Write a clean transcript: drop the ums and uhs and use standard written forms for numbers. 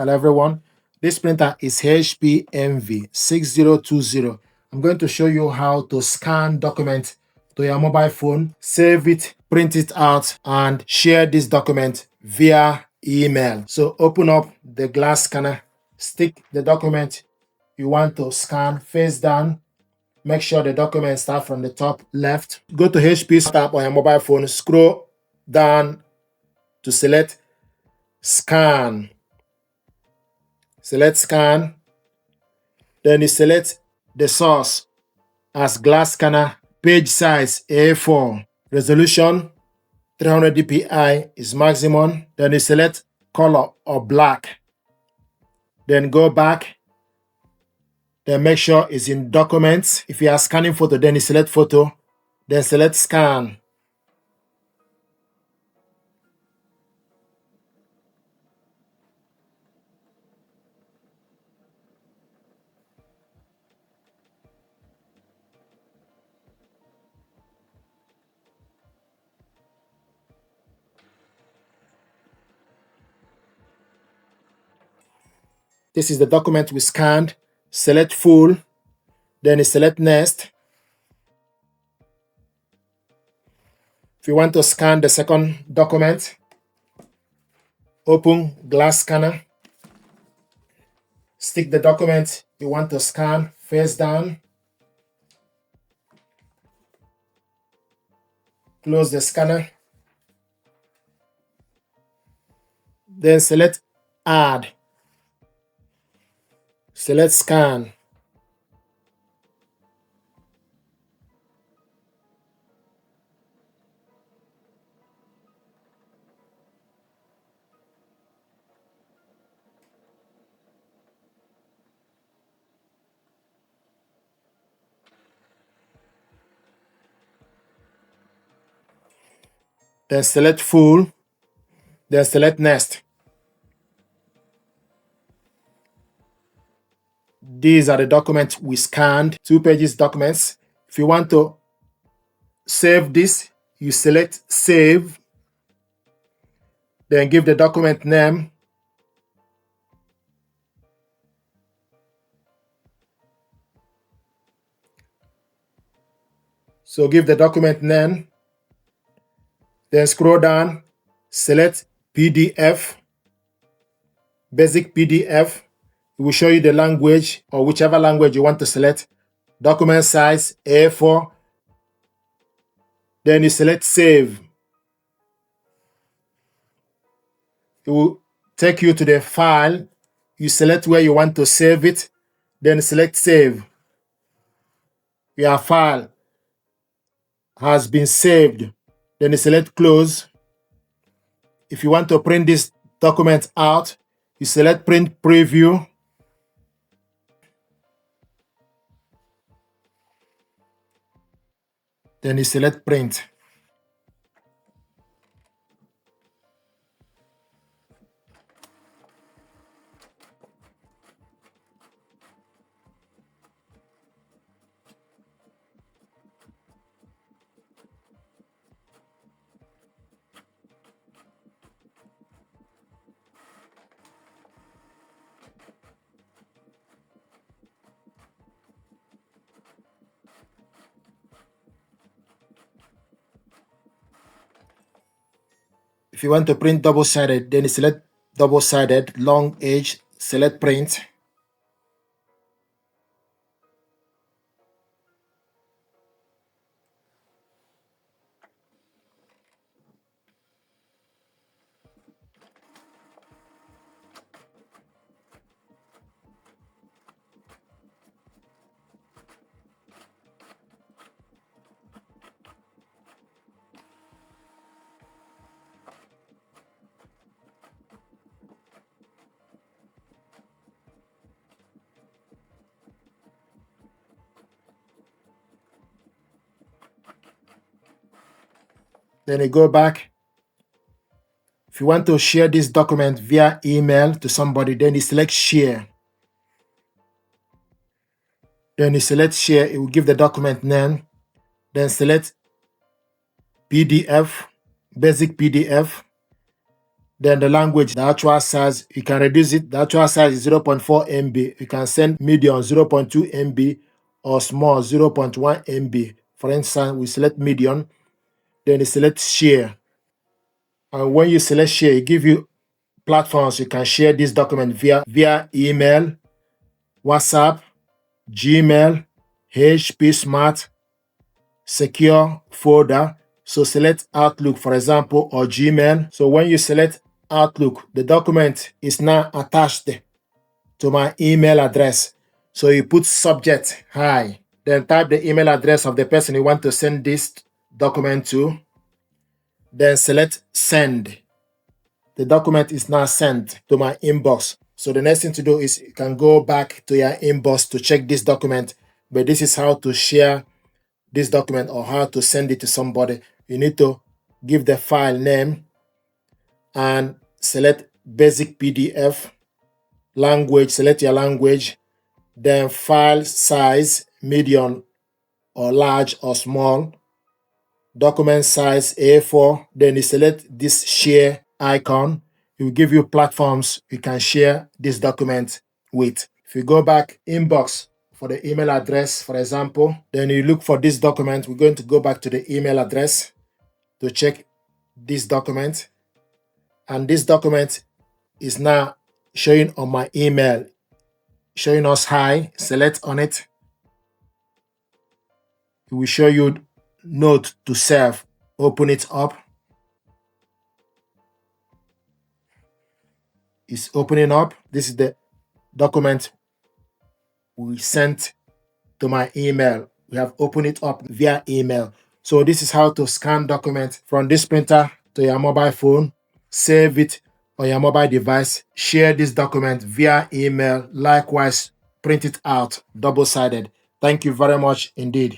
Hello everyone, this printer is HP Envy 6020. I'm going to show you how to scan document to your mobile phone, save it, print it out, and share this document via email. So open up the glass scanner, stick the document you want to scan face down. Make sure the document starts from the top left. Go to HP tab on your mobile phone, scroll down to select scan. Select scan, then you select the source as glass scanner, page size A4, resolution 300 dpi is maximum. Then you select color or black, then go back, then make sure it's in documents. If you are scanning photo, then you select photo, then select scan. This is the document we scanned. Select full, then you select next. If you want to scan the second document, open glass scanner, stick the document you want to scan face down, close the scanner, then select add, select scan. Then select full, then select next. These are the documents we scanned, 2 pages documents. If you want to save this, you select save, then give the document name. So give the document name, then scroll down, select PDF, basic PDF. It will show you the language or whichever language you want to select. Document size A4. Then you select save. It will take you to the file. You select where you want to save it. Then select save. Your file has been saved. Then you select close. If you want to print this document out, you select print preview. Then you select print. If you want to print double-sided, then you select double-sided, long edge, select print. Then you go back. If you want to share this document via email to somebody, then you select share. Then you select share, it will give the document name. Then select PDF, basic PDF. Then the language, the actual size, you can reduce it. The actual size is 0.4 MB. You can send medium 0.2 MB or small 0.1 MB. For instance, we select medium, then you select share. And when you select share, it gives you platforms you can share this document via email, WhatsApp, Gmail, HP Smart, Secure Folder. So select Outlook, for example, or Gmail. So when you select Outlook, the document is now attached to my email address. So you put subject, hi, then type the email address of the person you want to send this document to, then select send. The document is now sent to my inbox. So the next thing to do is you can go back to your inbox to check this document. But this is how to share this document or how to send it to somebody. You need to give the file name and select basic PDF. Language, select your language. Then file size, medium or large or small. Document size A4. Then you select this share icon. It will give you platforms you can share this document with. If you go back inbox for the email address, for example, then you look for this document. We're going to go back to the email address to check this document. And this document is now showing on my email, showing us hi. Select on it. It will show you note to self. Open it up. It's opening up. This is the document we sent to my email. We have opened it up via email. So this is how to scan document from this printer to your mobile phone, save it on your mobile device, share this document via email, likewise print it out double-sided. Thank you very much indeed.